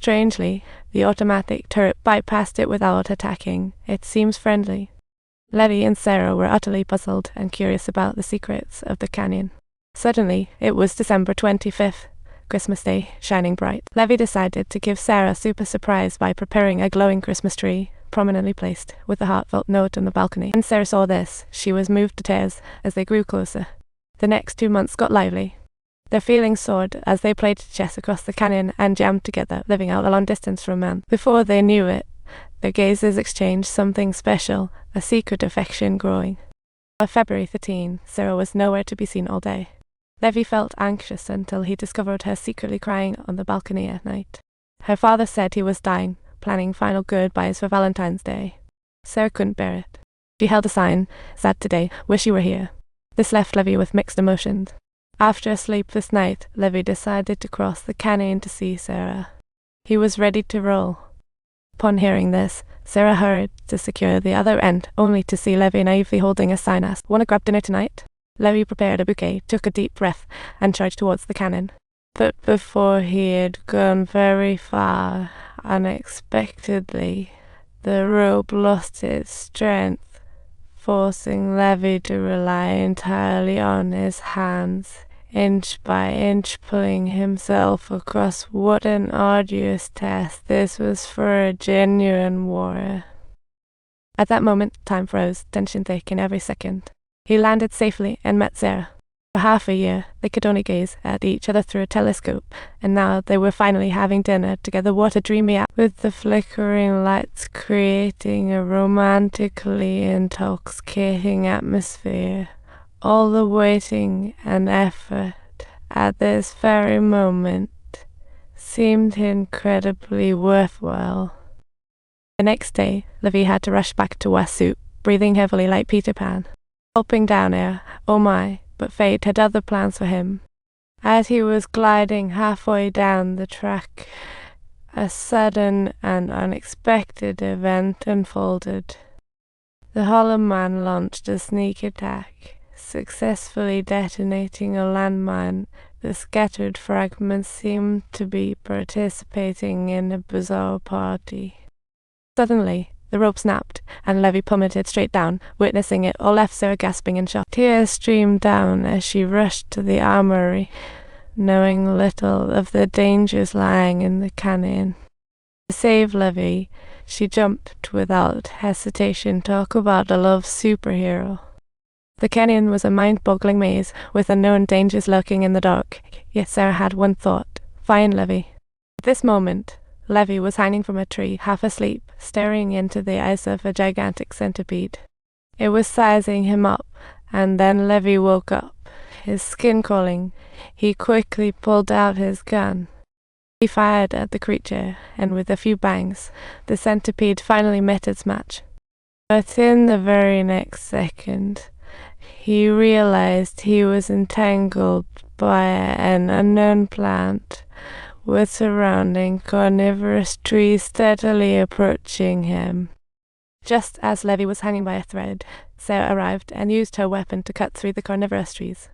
Strangely, the automatic turret bypassed it without attacking. It seems friendly. Levi and Sarah were utterly puzzled and curious about the secrets of the canyon. Suddenly, it was December 25th, Christmas Day, shining bright. Levi decided to give Sarah a super surprise by preparing a glowing Christmas tree, prominently placed, with a heartfelt note on the balcony. When Sarah saw this, she was moved to tears as they grew closer. The next 2 months got lively. Their feelings soared as they played chess across the canyon and jammed together, living out a long distance from man. Before they knew it, their gazes exchanged something special, a secret affection growing. On February 13, Sarah was nowhere to be seen all day. Levi felt anxious until he discovered her secretly crying on the balcony at night. Her father said he was dying, planning final goodbyes for Valentine's Day. Sarah couldn't bear it. She held a sign, "Sad today, wish you were here." This left Levi with mixed emotions. After a sleepless night, Levi decided to cross the canyon to see Sarah. He was ready to roll. Upon hearing this, Sarah hurried to secure the other end, only to see Levi naively holding a sign asked, "Wanna grab dinner tonight?" Levi prepared a bouquet, took a deep breath, and charged towards the canyon. But before he had gone very far, unexpectedly, the rope lost its strength, forcing Levi to rely entirely on his hands, inch by inch pulling himself across. What an arduous task this was for a genuine warrior. At that moment, time froze, tension thick in every second. He landed safely and met Sarah. For half a year, they could only gaze at each other through a telescope, and now they were finally having dinner together. What a dreamy act, with the flickering lights creating a romantically intoxicating atmosphere. All the waiting and effort at this very moment seemed incredibly worthwhile. The next day, Levi had to rush back to Wasup, breathing heavily like Peter Pan. Gulping down air, oh my, but fate had other plans for him. As he was gliding halfway down the track, a sudden and unexpected event unfolded. The Hollow Man launched a sneak attack, successfully detonating a landmine. The scattered fragments seemed to be participating in a bizarre party. Suddenly, the rope snapped, and Levi plummeted straight down. Witnessing it all left Sarah gasping in shock. Tears streamed down as she rushed to the armory, knowing little of the dangers lying in the canyon. To save Levi, she jumped without hesitation. Talk about a love superhero. The canyon was a mind-boggling maze, with unknown dangers lurking in the dark. Yet Sarah had one thought: find Levi. At this moment, Levi was hanging from a tree, half asleep, staring into the eyes of a gigantic centipede. It was sizing him up, and then Levi woke up, his skin crawling. He quickly pulled out his gun. He fired at the creature, and with a few bangs, the centipede finally met its match. But in the very next second, he realized he was entangled by an unknown plant, with surrounding carnivorous trees steadily approaching him. Just as Levi was hanging by a thread, Sarah arrived and used her weapon to cut through the carnivorous trees.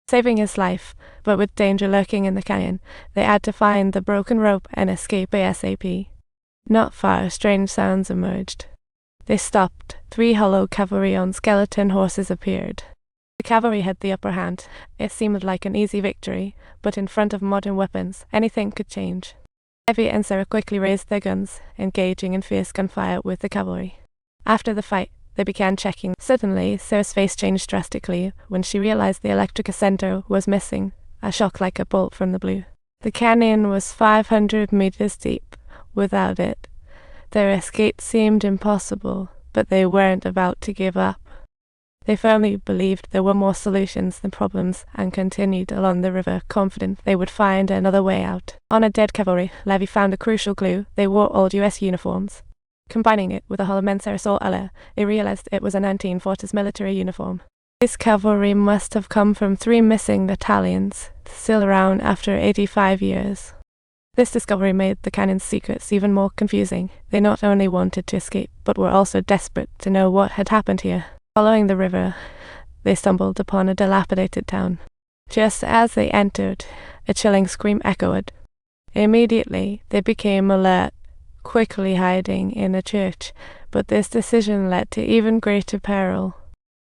Saving his life, but with danger lurking in the canyon, they had to find the broken rope and escape ASAP. Not far, strange sounds emerged. They stopped. 3 hollow cavalry on skeleton horses appeared. The cavalry had the upper hand. It seemed like an easy victory, but in front of modern weapons, anything could change. Levi and Sarah quickly raised their guns, engaging in fierce gunfire with the cavalry. After the fight, they began checking. Suddenly, Sarah's face changed drastically when she realized the electric ascender was missing, a shock like a bolt from the blue. The canyon was 500 meters deep. Without it, their escape seemed impossible, but they weren't about to give up. They firmly believed there were more solutions than problems and continued along the river, confident they would find another way out. On a dead cavalry, Levi found a crucial clue. They wore old US uniforms. Combining it with the hollow men Sarah saw earlier, they realized it was a 1940s military uniform. This cavalry must have come from 3 missing battalions, still around after 85 years. This discovery made the canyon's secrets even more confusing. They not only wanted to escape, but were also desperate to know what had happened here. Following the river, they stumbled upon a dilapidated town. Just as they entered, a chilling scream echoed. Immediately, they became alert, quickly hiding in a church, but this decision led to even greater peril.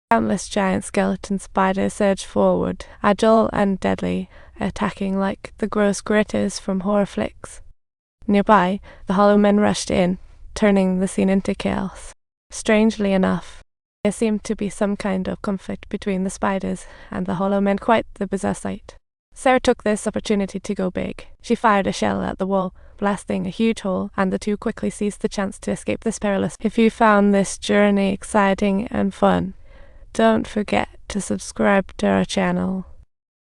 Countless giant skeleton spiders surged forward, agile and deadly, attacking like the gross critters from horror flicks. Nearby, the Hollow Men rushed in, turning the scene into chaos. Strangely enough, there seemed to be some kind of conflict between the spiders and the Hollow Men, quite the bizarre sight. Sarah took this opportunity to go big. She fired a shell at the wall, blasting a huge hole, and the two quickly seized the chance to escape this perilous. If you found this journey exciting and fun, don't forget to subscribe to our channel.